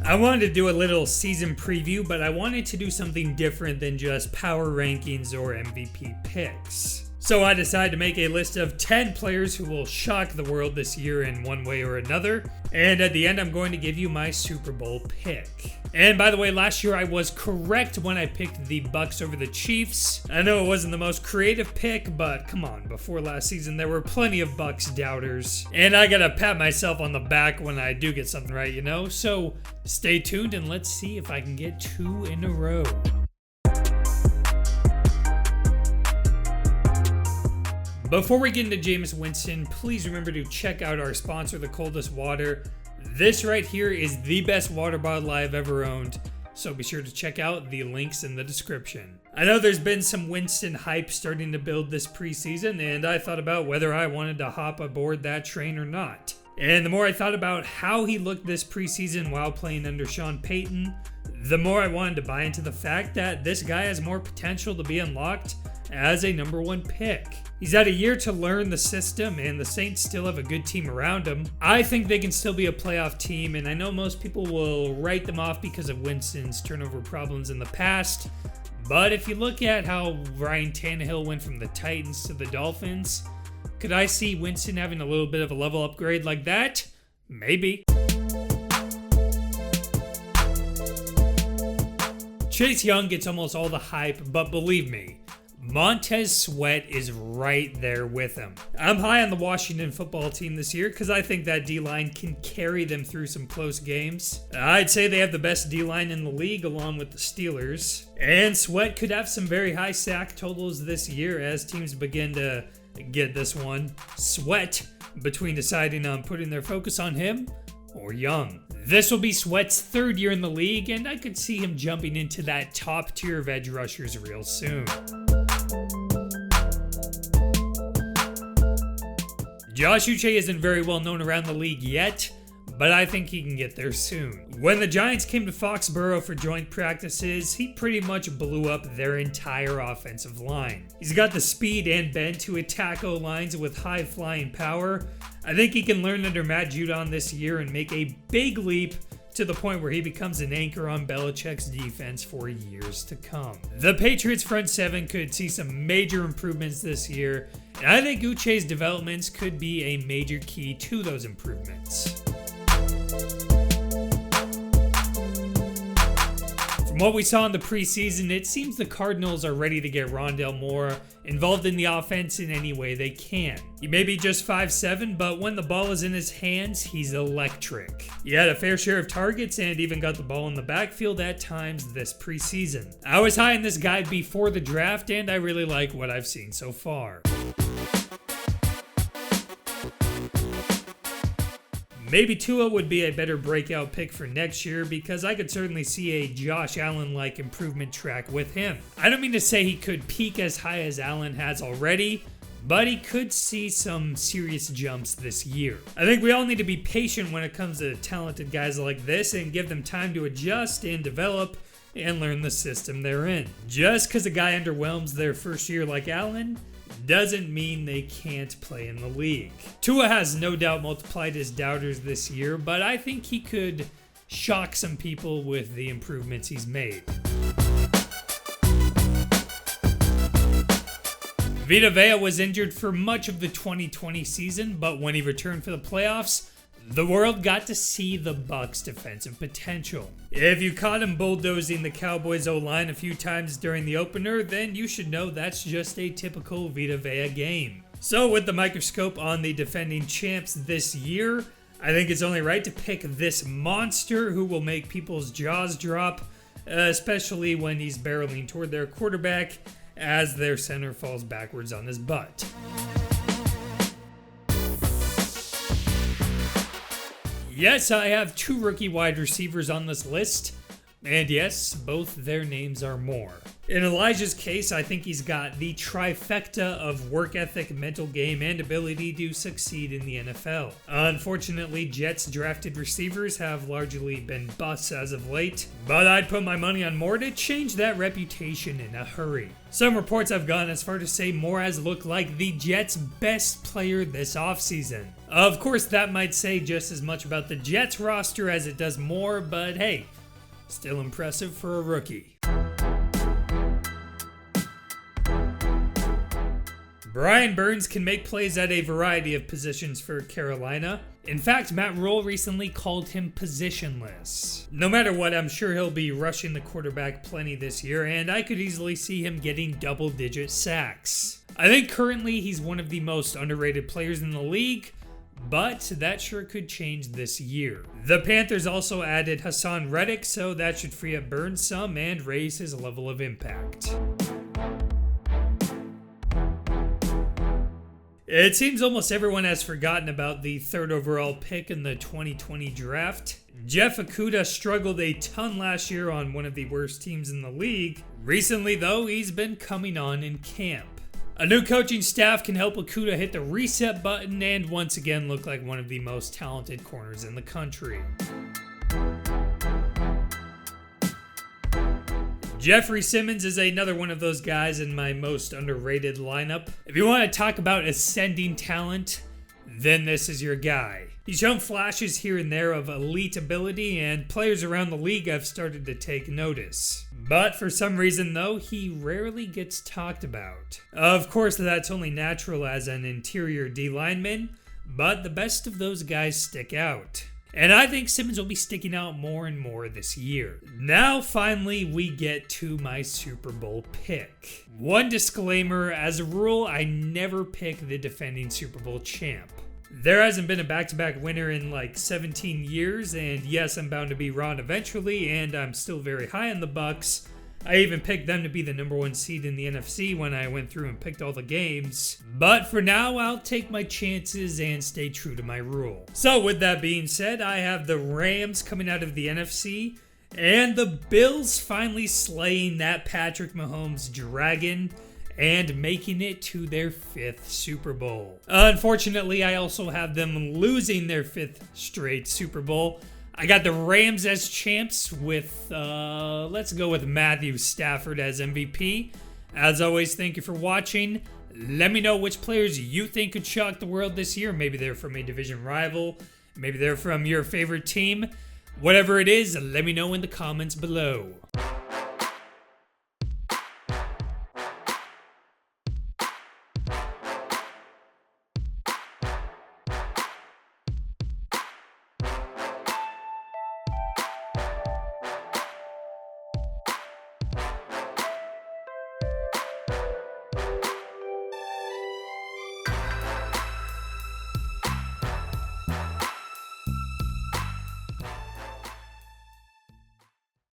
I wanted to do a little season preview, but I wanted to do something different than just power rankings or MVP picks. So I decided to make a list of 10 players who will shock the world this year in one way or another. And at the end, I'm going to give you my Super Bowl pick. And by the way, last year I was correct when I picked the Bucs over the Chiefs. I know it wasn't the most creative pick, but come on, before last season there were plenty of Bucs doubters. And I gotta pat myself on the back when I do get something right, you know? So stay tuned and let's see if I can get 2 in a row. Before we get into Jameis Winston, please remember to check out our sponsor, The Coldest Water. This right here is the best water bottle I've ever owned, so be sure to check out the links in the description. I know there's been some Winston hype starting to build this preseason, and I thought about whether I wanted to hop aboard that train or not. And the more I thought about how he looked this preseason while playing under Sean Payton, the more I wanted to buy into the fact that this guy has more potential to be unlocked as a number 1 pick. He's had a year to learn the system, and the Saints still have a good team around him. I think they can still be a playoff team, and I know most people will write them off because of Winston's turnover problems in the past. But if you look at how Ryan Tannehill went from the Titans to the Dolphins, could I see Winston having a little bit of a level upgrade like that? Maybe. Chase Young gets almost all the hype, but believe me, Montez Sweat is right there with him. I'm high on the Washington football team this year because I think that D-line can carry them through some close games. I'd say they have the best D-line in the league along with the Steelers. And Sweat could have some very high sack totals this year as teams begin to get this one. Sweat between deciding on putting their focus on him or Young. This will be Sweat's 3rd year in the league, and I could see him jumping into that top tier of edge rushers real soon. Josh Uche isn't very well known around the league yet, but I think he can get there soon. When the Giants came to Foxborough for joint practices, he pretty much blew up their entire offensive line. He's got the speed and bend to attack O-lines with high flying power. I think he can learn under Matt Judon this year and make a big leap to the point where he becomes an anchor on Belichick's defense for years to come. The Patriots front 7 could see some major improvements this year, and I think Uche's developments could be a major key to those improvements. From what we saw in the preseason, it seems the Cardinals are ready to get Rondale Moore involved in the offense in any way they can. He may be just 5'7", but when the ball is in his hands, he's electric. He had a fair share of targets and even got the ball in the backfield at times this preseason. I was high on this guy before the draft, and I really like what I've seen so far. Maybe Tua would be a better breakout pick for next year because I could certainly see a Josh Allen-like improvement track with him. I don't mean to say he could peak as high as Allen has already, but he could see some serious jumps this year. I think we all need to be patient when it comes to talented guys like this and give them time to adjust and develop and learn the system they're in. Just because a guy underwhelms their first year like Allen doesn't mean they can't play in the league. Tua has no doubt multiplied his doubters this year, but I think he could shock some people with the improvements he's made. Vita Vea was injured for much of the 2020 season, but when he returned for the playoffs, the world got to see the Bucs' defensive potential. If you caught him bulldozing the Cowboys O-line a few times during the opener, then you should know that's just a typical Vita Vea game. So with the microscope on the defending champs this year, I think it's only right to pick this monster who will make people's jaws drop, especially when he's barreling toward their quarterback as their center falls backwards on his butt. Yes, I have 2 rookie wide receivers on this list, and yes, both their names are Moore. In Elijah's case, I think he's got the trifecta of work ethic, mental game, and ability to succeed in the NFL. Unfortunately, Jets drafted receivers have largely been busts as of late, but I'd put my money on Moore to change that reputation in a hurry. Some reports have gone as far to say Moore has looked like the Jets' best player this offseason. Of course, that might say just as much about the Jets roster as it does Moore, but hey, still impressive for a rookie. Brian Burns can make plays at a variety of positions for Carolina. In fact, Matt Rule recently called him positionless. No matter what, I'm sure he'll be rushing the quarterback plenty this year, and I could easily see him getting double-digit sacks. I think currently he's one of the most underrated players in the league, but that sure could change this year. The Panthers also added Hassan Reddick, so that should free up Burns some and raise his level of impact. It seems almost everyone has forgotten about the 3rd overall pick in the 2020 draft. Jeff Okudah struggled a ton last year on one of the worst teams in the league. Recently, though, he's been coming on in camp. A new coaching staff can help Okudah hit the reset button and once again look like one of the most talented corners in the country. Jeffrey Simmons is another one of those guys in my most underrated lineup. If you want to talk about ascending talent, then this is your guy. He's shown flashes here and there of elite ability, and players around the league have started to take notice. But for some reason, though, he rarely gets talked about. Of course, that's only natural as an interior D lineman, but the best of those guys stick out. And I think Simmons will be sticking out more and more this year. Now, finally, we get to my Super Bowl pick. One disclaimer, as a rule, I never pick the defending Super Bowl champ. There hasn't been a back-to-back winner in like 17 years, and yes, I'm bound to be wrong eventually, and I'm still very high on the Bucs. I even picked them to be the #1 seed in the NFC when I went through and picked all the games. But for now, I'll take my chances and stay true to my rule. So with that being said, I have the Rams coming out of the NFC and the Bills finally slaying that Patrick Mahomes dragon and making it to their 5th Super Bowl. Unfortunately, I also have them losing their 5th straight Super Bowl. I got the Rams as champs with, let's go with Matthew Stafford as MVP. As always, thank you for watching. Let me know which players you think could shock the world this year. Maybe they're from a division rival. Maybe they're from your favorite team. Whatever it is, let me know in the comments below.